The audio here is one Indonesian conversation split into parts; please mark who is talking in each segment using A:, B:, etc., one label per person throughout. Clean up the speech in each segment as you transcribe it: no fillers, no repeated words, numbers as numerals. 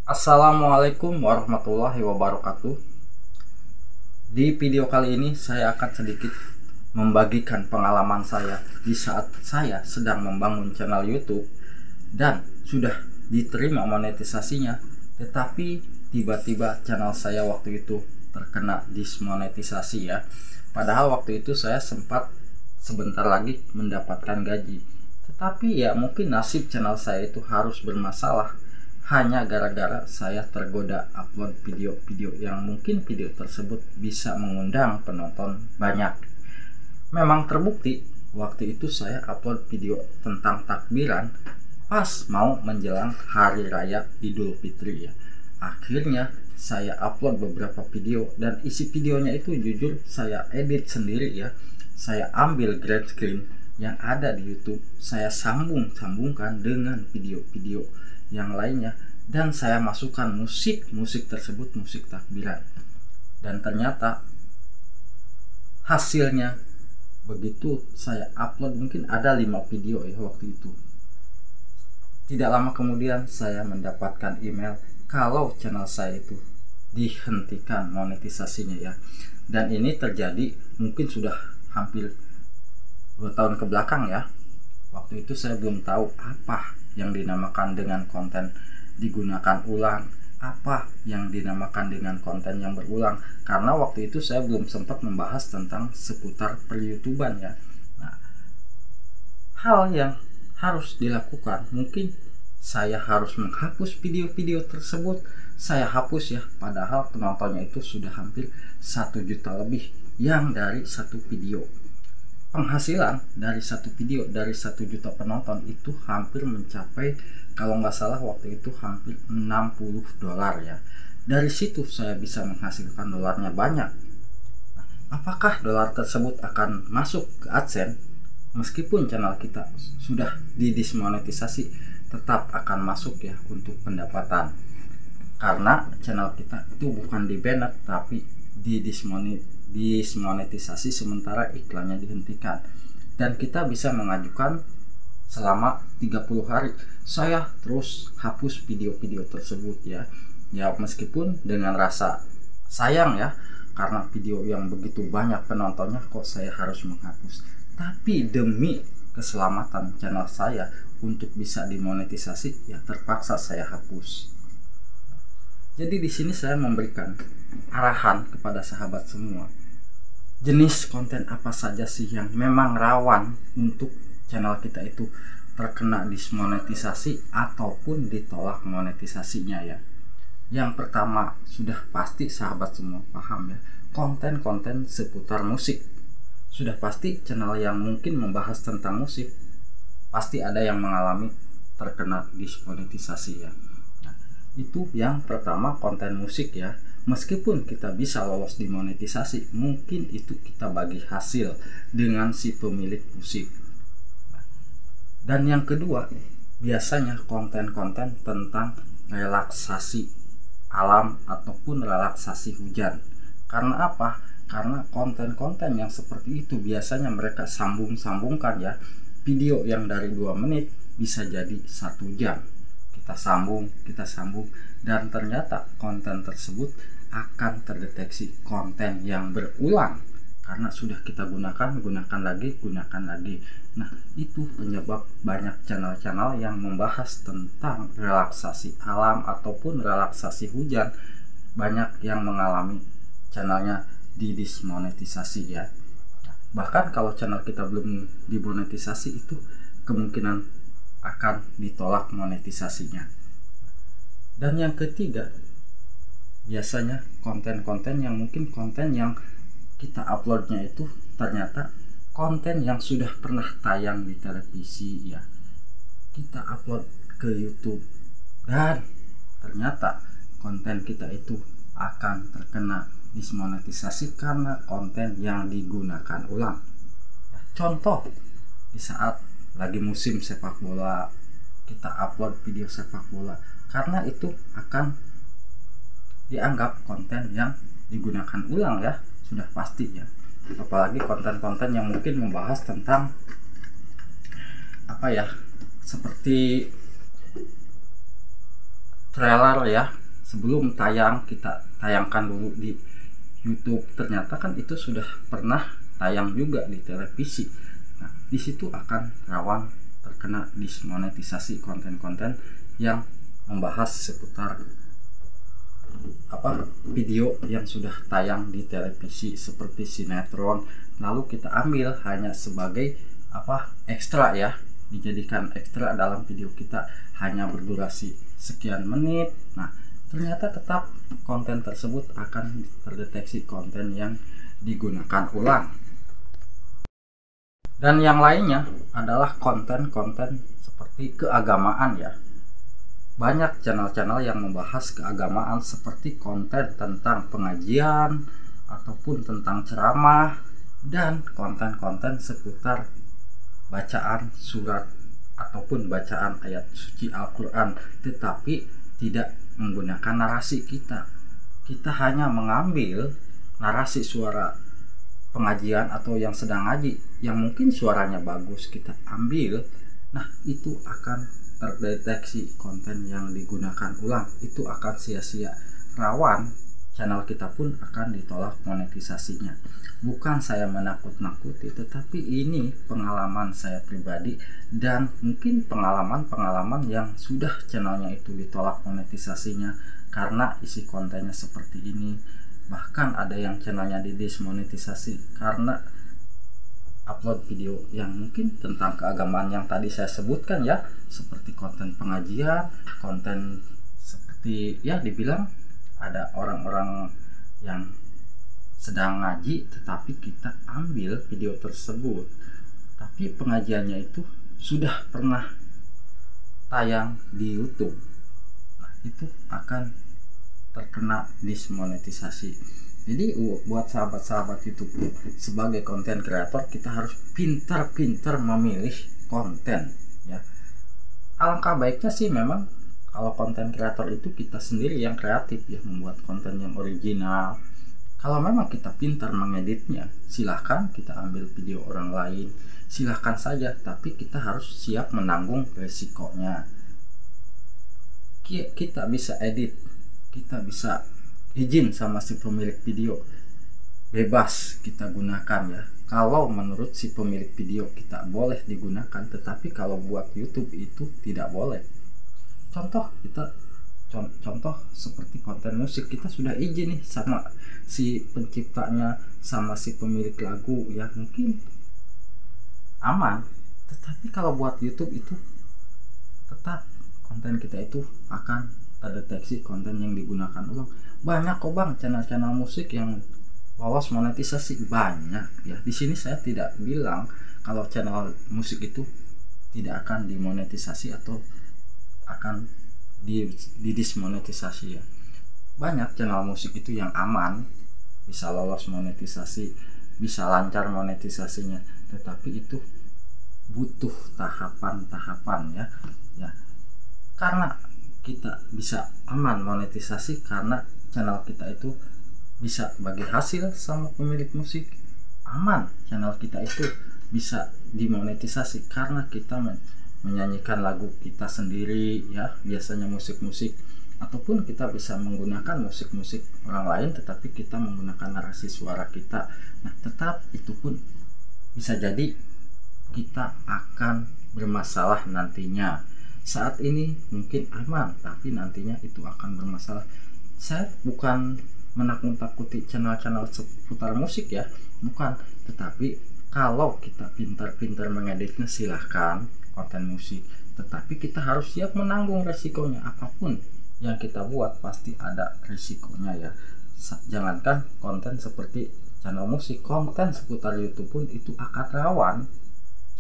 A: Assalamualaikum warahmatullahi wabarakatuh. Di video kali ini saya akan sedikit membagikan pengalaman saya di saat saya sedang membangun channel YouTube dan sudah diterima monetisasinya, tetapi tiba-tiba channel saya waktu itu terkena dismonetisasi ya. Padahal waktu itu saya sempat sebentar lagi mendapatkan gaji. Tetapi ya mungkin nasib channel saya itu harus bermasalah hanya gara-gara saya tergoda upload video-video yang mungkin video tersebut bisa mengundang penonton banyak. Memang terbukti waktu itu saya upload video tentang takbiran pas mau menjelang hari raya Idul Fitri ya. Akhirnya saya upload beberapa video dan isi videonya itu jujur saya edit sendiri ya. Saya ambil green screen yang ada di YouTube, saya sambungkan dengan video-video yang lainnya dan saya masukkan musik tersebut, musik takbiran. Dan ternyata hasilnya begitu saya upload, mungkin ada 5 video ya waktu itu. Tidak lama kemudian saya mendapatkan email kalau channel saya itu dihentikan monetisasinya ya. Dan ini terjadi mungkin sudah hampir 2 tahun ke belakang ya. Waktu itu saya belum tahu apa yang dinamakan dengan konten digunakan ulang, apa yang dinamakan dengan konten yang berulang, karena waktu itu saya belum sempat membahas tentang seputar per-YouTuban ya. Nah, hal yang harus dilakukan, mungkin saya harus menghapus video-video tersebut. Saya hapus ya, padahal penontonnya itu sudah hampir 1 juta lebih yang dari satu video. Penghasilan dari satu video dari 1 juta penonton itu hampir mencapai, kalau nggak salah waktu itu hampir $60 ya. Dari situ saya bisa menghasilkan dolarnya banyak. Nah, apakah dolar tersebut akan masuk ke AdSense? Meskipun channel kita sudah didismonetisasi, tetap akan masuk ya untuk pendapatan. Karena channel kita itu bukan di-banned tapi dismonetisasi sementara iklannya dihentikan, dan kita bisa mengajukan selama 30 hari. Saya terus hapus video-video tersebut ya meskipun dengan rasa sayang ya, karena video yang begitu banyak penontonnya kok saya harus menghapus, tapi demi keselamatan channel saya untuk bisa dimonetisasi ya terpaksa saya hapus. Jadi di sini saya memberikan arahan kepada sahabat semua. Jenis konten apa saja sih yang memang rawan untuk channel kita itu terkena dismonetisasi ataupun ditolak monetisasinya ya. Yang pertama sudah pasti sahabat semua paham ya, konten-konten seputar musik. Sudah pasti channel yang mungkin membahas tentang musik pasti ada yang mengalami terkena dismonetisasi ya. Itu yang pertama, konten musik ya. Meskipun kita bisa lolos dimonetisasi, mungkin itu kita bagi hasil dengan si pemilik musik. Dan yang kedua, biasanya konten-konten tentang relaksasi alam ataupun relaksasi hujan. Karena apa? Karena konten-konten yang seperti itu biasanya mereka sambung-sambungkan ya. Video yang dari 2 menit bisa jadi 1 jam. Kita sambung, dan ternyata konten tersebut akan terdeteksi konten yang berulang karena sudah kita gunakan lagi. Nah, itu penyebab banyak channel-channel yang membahas tentang relaksasi alam ataupun relaksasi hujan, banyak yang mengalami channelnya didismonetisasi ya. Bahkan kalau channel kita belum dimonetisasi, itu kemungkinan akan ditolak monetisasinya. Dan yang ketiga, biasanya konten-konten yang mungkin konten yang kita uploadnya itu ternyata konten yang sudah pernah tayang di televisi ya, kita upload ke YouTube dan ternyata konten kita itu akan terkena dismonetisasi karena konten yang digunakan ulang. Contoh, di saat lagi musim sepak bola kita upload video sepak bola, karena itu akan dianggap konten yang digunakan ulang ya, sudah pasti ya. Apalagi konten-konten yang mungkin membahas tentang apa ya, seperti trailer ya, sebelum tayang kita tayangkan dulu di YouTube, ternyata kan itu sudah pernah tayang juga di televisi. Nah, di situ akan rawan terkena dismonetisasi konten-konten yang membahas seputar video yang sudah tayang di televisi seperti sinetron, lalu kita ambil hanya sebagai ekstra ya, dijadikan ekstra dalam video kita, hanya berdurasi sekian menit. Nah, ternyata tetap konten tersebut akan terdeteksi konten yang digunakan ulang. Dan yang lainnya adalah konten-konten seperti keagamaan ya. Banyak channel-channel yang membahas keagamaan seperti konten tentang pengajian ataupun tentang ceramah dan konten-konten seputar bacaan surat ataupun bacaan ayat suci Al-Quran, tetapi tidak menggunakan narasi kita. Kita hanya mengambil narasi suara pengajian atau yang sedang ngaji yang mungkin suaranya bagus, kita ambil. Nah, itu akan terdeteksi konten yang digunakan ulang, itu akan sia-sia, rawan channel kita pun akan ditolak monetisasinya. Bukan saya menakut-nakuti, tetapi ini pengalaman saya pribadi dan mungkin pengalaman-pengalaman yang sudah channelnya itu ditolak monetisasinya karena isi kontennya seperti ini. Bahkan ada yang channelnya didismonetisasi karena upload video yang mungkin tentang keagamaan yang tadi saya sebutkan ya, seperti konten pengajian, konten seperti ya dibilang ada orang-orang yang sedang ngaji tetapi kita ambil video tersebut, tapi pengajiannya itu sudah pernah tayang di YouTube. Nah, itu akan terkena dismonetisasi. Jadi buat sahabat-sahabat YouTube, sebagai konten kreator kita harus pintar-pintar memilih konten ya. Alangkah baiknya sih memang kalau konten kreator itu kita sendiri yang kreatif ya, membuat konten yang original. Kalau memang kita pintar mengeditnya, silahkan kita ambil video orang lain, silahkan saja, tapi kita harus siap menanggung resikonya. Kita bisa edit, kita bisa izin sama si pemilik video, bebas kita gunakan ya. Kalau menurut si pemilik video kita boleh digunakan, tetapi kalau buat YouTube itu tidak boleh. Contoh seperti konten musik, kita sudah izin nih sama si penciptanya, sama si pemilik lagu ya, mungkin aman. Tetapi kalau buat YouTube itu tetap konten kita itu akan terdeteksi konten yang digunakan ulang. Banyak kok bang channel-channel musik yang lolos monetisasi, banyak ya. Di sini saya tidak bilang kalau channel musik itu tidak akan dimonetisasi atau akan didismonetisasi ya. Banyak channel musik itu yang aman, bisa lolos monetisasi, bisa lancar monetisasinya, tetapi itu butuh tahapan-tahapan ya. Karena kita bisa aman monetisasi karena channel kita itu bisa bagi hasil sama pemilik musik, aman channel kita itu bisa dimonetisasi karena kita menyanyikan lagu kita sendiri ya, biasanya musik-musik, ataupun kita bisa menggunakan musik-musik orang lain tetapi kita menggunakan narasi suara kita. Nah, tetap itu pun bisa jadi kita akan bermasalah nantinya. Saat ini mungkin aman, tapi nantinya itu akan bermasalah. Saya bukan menakut-nakuti channel-channel seputar musik ya, bukan, tetapi kalau kita pintar-pintar mengeditnya silahkan konten musik, tetapi kita harus siap menanggung resikonya. Apapun yang kita buat pasti ada resikonya ya. Jangankan konten seperti channel musik, konten seputar YouTube pun itu akan rawan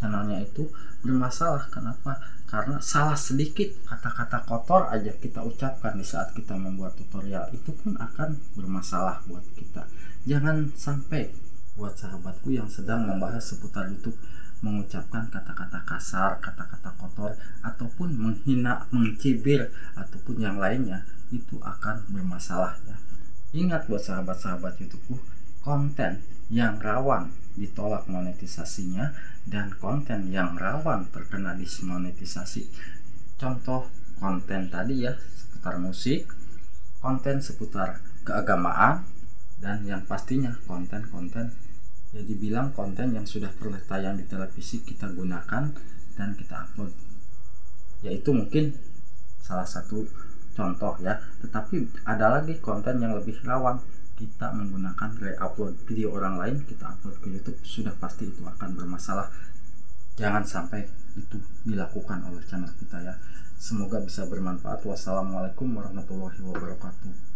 A: channelnya itu bermasalah. Kenapa? Karena salah sedikit kata-kata kotor aja kita ucapkan di saat kita membuat tutorial, itu pun akan bermasalah buat kita. Jangan sampai buat sahabatku yang sedang membahas seputar YouTube mengucapkan kata-kata kasar, kata-kata kotor, ataupun menghina, mencibir, ataupun yang lainnya, itu akan bermasalah ya. Ingat buat sahabat-sahabat YouTubeku, konten yang rawan ditolak monetisasinya dan konten yang rawan terkena dismonetisasi. Contoh konten tadi ya seputar musik, konten seputar keagamaan, dan yang pastinya konten-konten ya dibilang konten yang sudah pernah tayang di televisi kita gunakan dan kita upload. Yaitu mungkin salah satu contoh ya, tetapi ada lagi konten yang lebih rawan. Kita menggunakan re-upload video orang lain, kita upload ke YouTube, sudah pasti itu akan bermasalah. Jangan sampai itu dilakukan oleh channel kita ya. Semoga bisa bermanfaat. Wassalamualaikum warahmatullahi wabarakatuh.